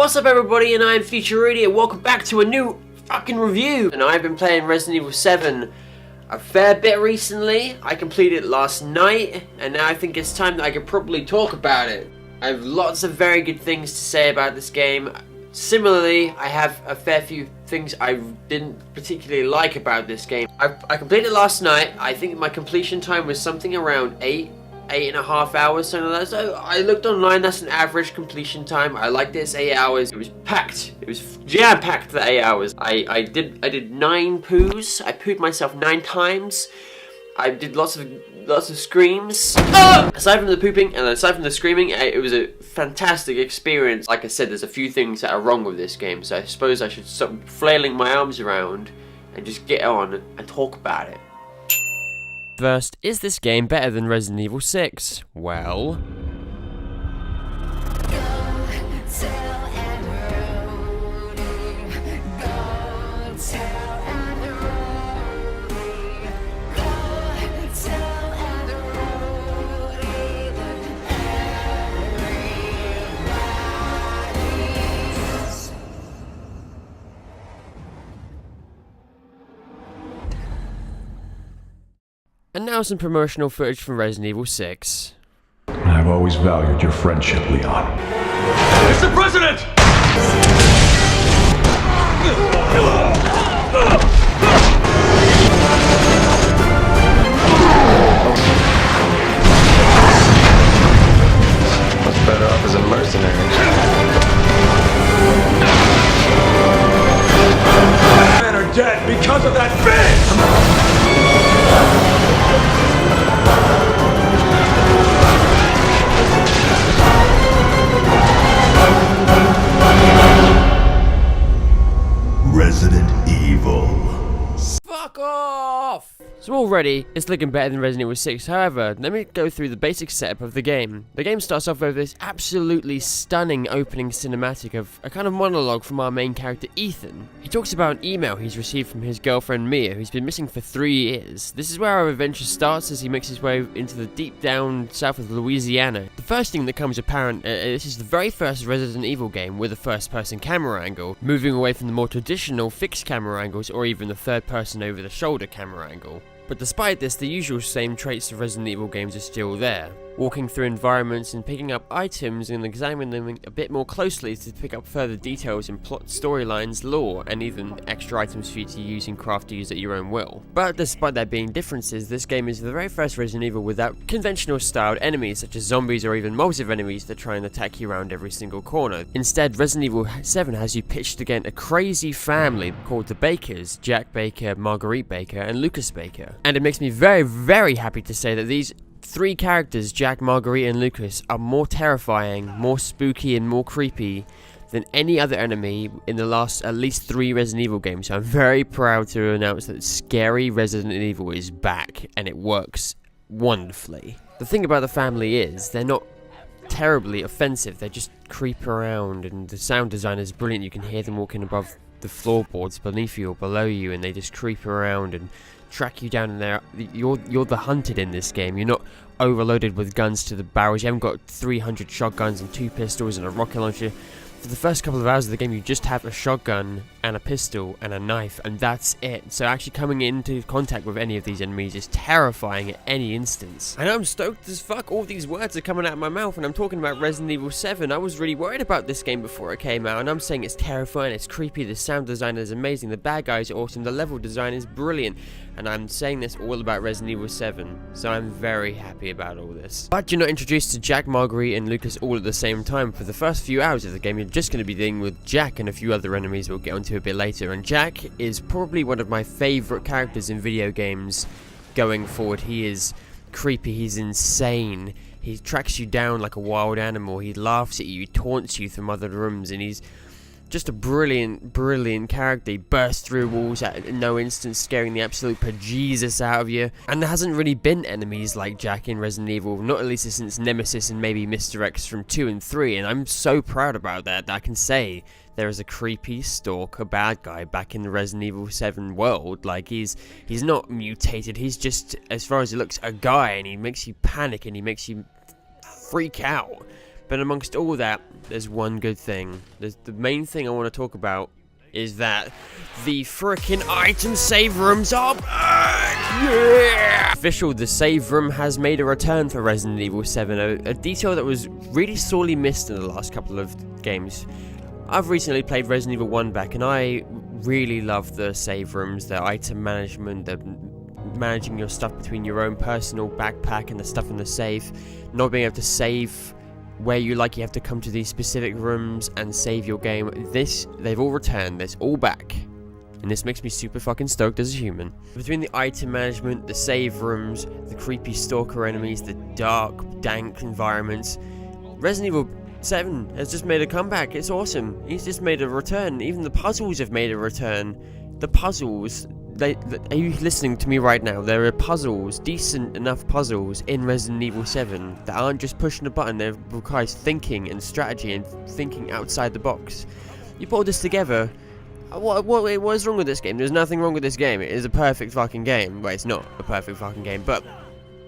What's up everybody, and I'm Iamfutureidiot. Welcome back to a new fucking review. And I've been playing Resident Evil 7 a fair bit recently. I completed it last night, and now I think it's time that I could probably talk about it. I have lots of very good things to say about this game. Similarly, I have a fair few things I didn't particularly like about this game. I completed it last night. I think my completion time was something around 8.5 hours, something like that. So I looked online, that's an average completion time. I liked this 8 hours. It was packed. It was jam-packed for 8 hours. I did 9 poos. I pooed myself 9 times. I did lots of screams. Aside from the pooping and aside from the screaming, it was a fantastic experience. Like I said, there's a few things that are wrong with this game, so I suppose I should stop flailing my arms around and just get on and talk about it. First, is this game better than Resident Evil 6? Well... And now some promotional footage from Resident Evil 6. I've always valued your friendship, Leon. Mr. President! Much better off as a mercenary. Men are dead because of that bitch! Resident Evil. Fuck off! So already, it's looking better than Resident Evil 6. However, let me go through the basic setup of the game. The game starts off with this absolutely stunning opening cinematic of a kind of monologue from our main character, Ethan. He talks about an email he's received from his girlfriend, Mia, who's been missing for 3 years. This is where our adventure starts as he makes his way into the deep down south of Louisiana. The first thing that comes apparent, this is the very first Resident Evil game with a first-person camera angle, moving away from the more traditional fixed camera angles or even the third-person over-the-shoulder camera angle. But despite this, the usual same traits of Resident Evil games are still there. Walking through environments and picking up items and examining them a bit more closely to pick up further details in plot, storylines, lore, and even extra items for you to use and craft to use at your own will. But despite there being differences, this game is the very first Resident Evil without conventional styled enemies such as zombies or even mobs of enemies that try and attack you around every single corner. Instead, Resident Evil 7 has you pitched against a crazy family called the Bakers, Jack Baker, Marguerite Baker, and Lucas Baker. And it makes me very, very happy to say that these 3 characters, Jack, Marguerite, and Lucas, are more terrifying, more spooky, and more creepy than any other enemy in the last at least 3 Resident Evil games. So I'm very proud to announce that scary Resident Evil is back, and it works wonderfully. The thing about the family is, they're not terribly offensive, they just creep around, and the sound design is brilliant. You can hear them walking above the floorboards beneath you or below you, and they just creep around and track you down in there. You're the hunted in this game. You're not overloaded with guns to the barrels. You haven't got 300 shotguns and 2 pistols and a rocket launcher. For the first couple of hours of the game, you just have a shotgun and a pistol and a knife, and that's it. So actually coming into contact with any of these enemies is terrifying at any instance. And I'm stoked as fuck. All these words are coming out of my mouth and I'm talking about Resident Evil 7. I was really worried about this game before it came out, and I'm saying it's terrifying, it's creepy, the sound design is amazing, the bad guys are awesome, the level design is brilliant. And I'm saying this all about Resident Evil 7, so I'm very happy about all this. But you're not introduced to Jack, Marguerite, and Lucas all at the same time. For the first few hours of the game, you're just going to be dealing with Jack and a few other enemies we'll get onto a bit later. And Jack is probably one of my favourite characters in video games going forward. He is creepy, he's insane, he tracks you down like a wild animal, he laughs at you, he taunts you from other rooms, and he's just a brilliant character. He bursts through walls in no instance, scaring the absolute bejesus out of you. And there hasn't really been enemies like Jack in Resident Evil, not at least since Nemesis and maybe Mr. X from 2 and 3, and I'm so proud about that. I can say there is a creepy stalker bad guy back in the Resident Evil 7 world. Like, he's not mutated, he's just, as far as it looks, a guy, and he makes you panic and he makes you freak out. But amongst all that, there's one good thing. The main thing I want to talk about is that the frickin' item save rooms are back! Yeah! Official, the save room has made a return for Resident Evil 7, a detail that was really sorely missed in the last couple of games. I've recently played Resident Evil 1 back, and I really love the save rooms, the item management, the managing your stuff between your own personal backpack and the stuff in the safe, not being able to save where you have to come to these specific rooms and save your game. They've all returned, it's all back. And this makes me super fucking stoked as a human. Between the item management, the save rooms, the creepy stalker enemies, the dark, dank environments, Resident Evil 7 has just made a comeback. It's awesome. He's just made a return. Even the puzzles have made a return. The puzzles, are you listening to me right now? There are puzzles, decent enough puzzles in Resident Evil 7 that aren't just pushing a button. They require thinking and strategy and thinking outside the box. You put all this together. What is wrong with this game? There's nothing wrong with this game. It is a perfect fucking game. Well, it's not a perfect fucking game, but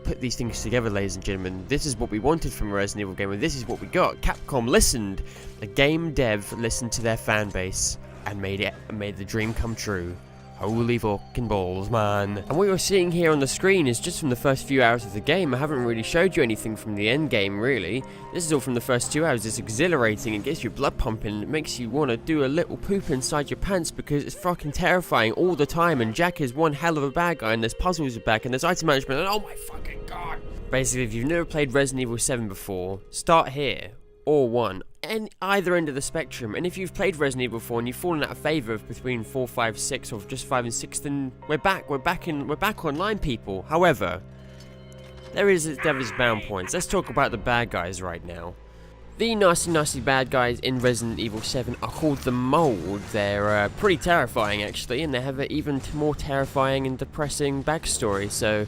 put these things together, ladies and gentlemen. This is what we wanted from a Resident Evil game, and this is what we got. Capcom listened. The game dev listened to their fan base and made the dream come true. Holy fucking balls, man. And what you're seeing here on the screen is just from the first few hours of the game. I haven't really showed you anything from the end game, really. This is all from the first 2 hours. It's exhilarating. It gets your blood pumping. It makes you want to do a little poop inside your pants because it's fucking terrifying all the time. And Jack is one hell of a bad guy. And there's puzzles back. And there's item management. And oh my fucking god. Basically, if you've never played Resident Evil 7 before, start here. Or 1. And either end of the spectrum. And if you've played Resident Evil 4 and you've fallen out of favour between 4, 5, 6 or just 5 and 6, then we're back online, people. However, there is bound points. Let's talk about the bad guys right now. The nasty bad guys in Resident Evil 7 are called the Mold. They're pretty terrifying actually, and they have an even more terrifying and depressing backstory. So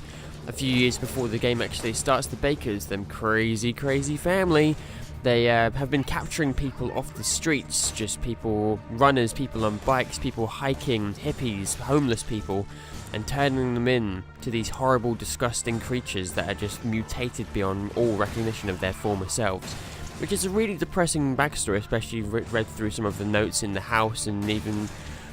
a few years before the game actually starts, the Bakers, them crazy family, they have been capturing people off the streets, just people, runners, people on bikes, people hiking, hippies, homeless people, and turning them in to these horrible, disgusting creatures that are just mutated beyond all recognition of their former selves. Which is a really depressing backstory, especially read through some of the notes in the house and even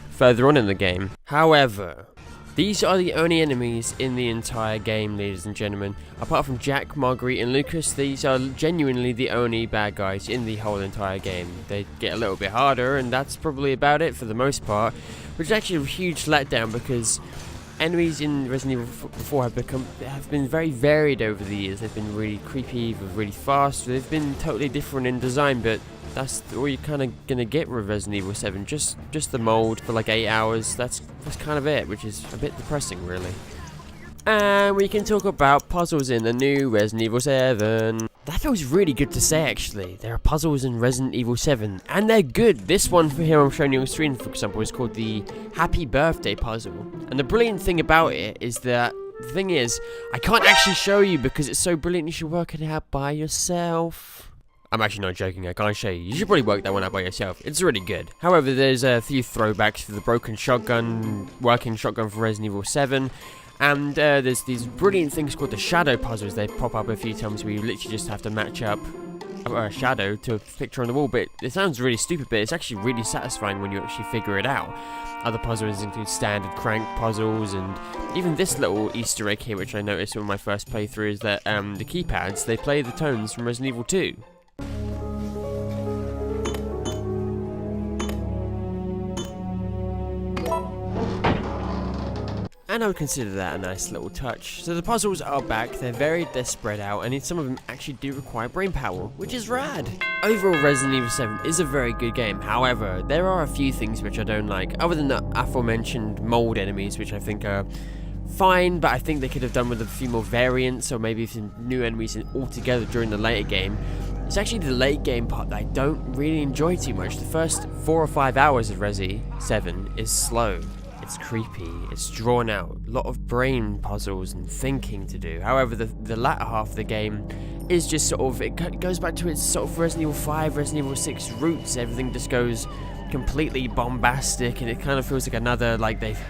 further on in the game. However, these are the only enemies in the entire game, ladies and gentlemen. Apart from Jack, Marguerite and Lucas, these are genuinely the only bad guys in the whole entire game. They get a little bit harder, and that's probably about it for the most part, which is actually a huge letdown because enemies in Resident Evil 4 have been very varied over the years. They've been really creepy, really fast. They've been totally different in design, but that's all you're kind of gonna get with Resident Evil 7. Just the mold for like 8 hours. That's kind of it, which is a bit depressing, really. And we can talk about puzzles in the new Resident Evil 7. That feels really good to say, actually. There are puzzles in Resident Evil 7, and they're good. This one here I'm showing you on screen, for example, is called the Happy Birthday puzzle. And the brilliant thing about it is that, the thing is, I can't actually show you because it's so brilliant you should work it out by yourself. I'm actually not joking, I can't show you. You should probably work that one out by yourself. It's really good. However, there's a few throwbacks to the broken shotgun, working shotgun for Resident Evil 7. And there's these brilliant things called the shadow puzzles. They pop up a few times where you literally just have to match up a shadow to a picture on the wall. But it sounds really stupid, but it's actually really satisfying when you actually figure it out. Other puzzles include standard crank puzzles, and even this little Easter egg here, which I noticed in my first playthrough, is that the keypads, they play the tones from Resident Evil 2. And I would consider that a nice little touch. So the puzzles are back, they're varied, they're spread out, and some of them actually do require brain power, which is rad. Overall, Resident Evil 7 is a very good game. However, there are a few things which I don't like, other than the aforementioned mold enemies, which I think are fine, but I think they could have done with a few more variants, or maybe some new enemies altogether during the later game. It's actually the late game part that I don't really enjoy too much. The first 4 or 5 hours of Resi 7 is slow. It's creepy, it's drawn out, a lot of brain puzzles and thinking to do. However, the latter half of the game is just sort of, it goes back to its sort of Resident Evil 5, Resident Evil 6 roots. Everything just goes completely bombastic, and it kind of feels like another, like they've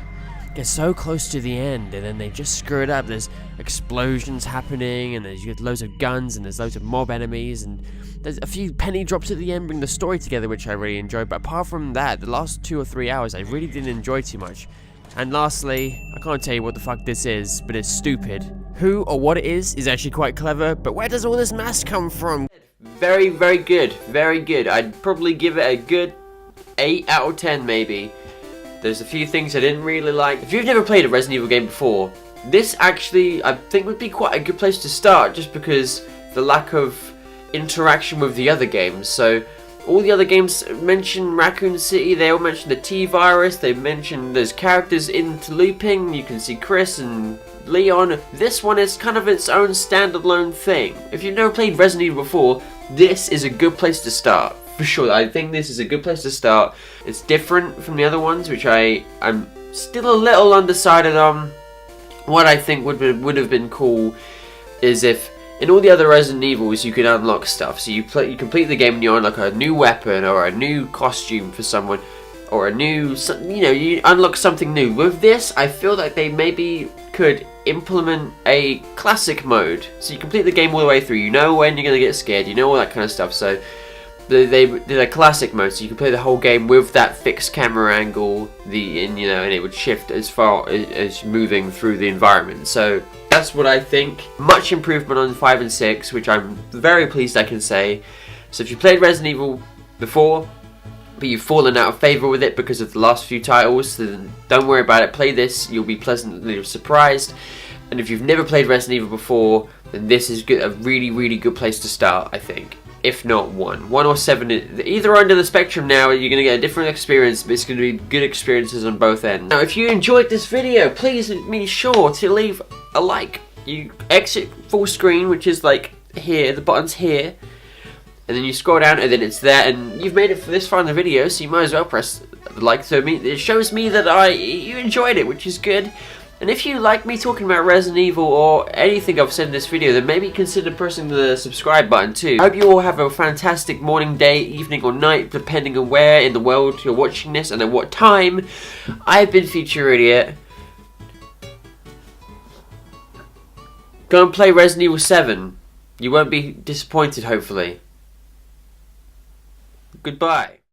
get so close to the end and then they just screw it up. There's explosions happening and there's loads of guns and there's loads of mob enemies and there's a few penny drops at the end, bring the story together, which I really enjoyed. But apart from that, the last 2 or 3 hours I really didn't enjoy too much. And lastly, I can't tell you what the fuck this is, but it's stupid. Who or what it is actually quite clever, but where does all this mass come from? Very, very good. Very good. I'd probably give it a good 8 out of 10 maybe. There's a few things I didn't really like. If you've never played a Resident Evil game before, this actually I think would be quite a good place to start, just because the lack of interaction with the other games. So all the other games mention Raccoon City, they all mention the T-Virus, they mention there's characters interlooping, you can see Chris and Leon. This one is kind of its own standalone thing. If you've never played Resident Evil before, this is a good place to start. For sure, I think this is a good place to start. It's different from the other ones, which I'm still a little undecided on. What I think would have been cool is if in all the other Resident Evils you could unlock stuff. So you complete the game and you unlock a new weapon or a new costume for someone, or a new, you unlock something new. With this, I feel like they maybe could implement a classic mode. So you complete the game all the way through. You know when you're gonna get scared. You know all that kind of stuff. So they did a classic mode, so you can play the whole game with that fixed camera angle, and it would shift as far as moving through the environment. So that's what I think. Much improvement on 5 and 6, which I'm very pleased I can say. So if you played Resident Evil before, but you've fallen out of favour with it because of the last few titles, then don't worry about it. Play this, you'll be pleasantly surprised. And if you've never played Resident Evil before, then this is a really, really good place to start, I think. If not 1 or 7, either end of the spectrum now, you're going to get a different experience, but it's going to be good experiences on both ends. Now, if you enjoyed this video, please be sure to leave a like. You exit full screen, which is like here, the button's here, and then you scroll down and then it's there, and you've made it for this far in the video, so you might as well press the like. So it shows me that you enjoyed it, which is good. And if you like me talking about Resident Evil or anything I've said in this video, then maybe consider pressing the subscribe button too. I hope you all have a fantastic morning, day, evening or night, depending on where in the world you're watching this and at what time. I've been Idiot. Go and play Resident Evil 7. You won't be disappointed, hopefully. Goodbye.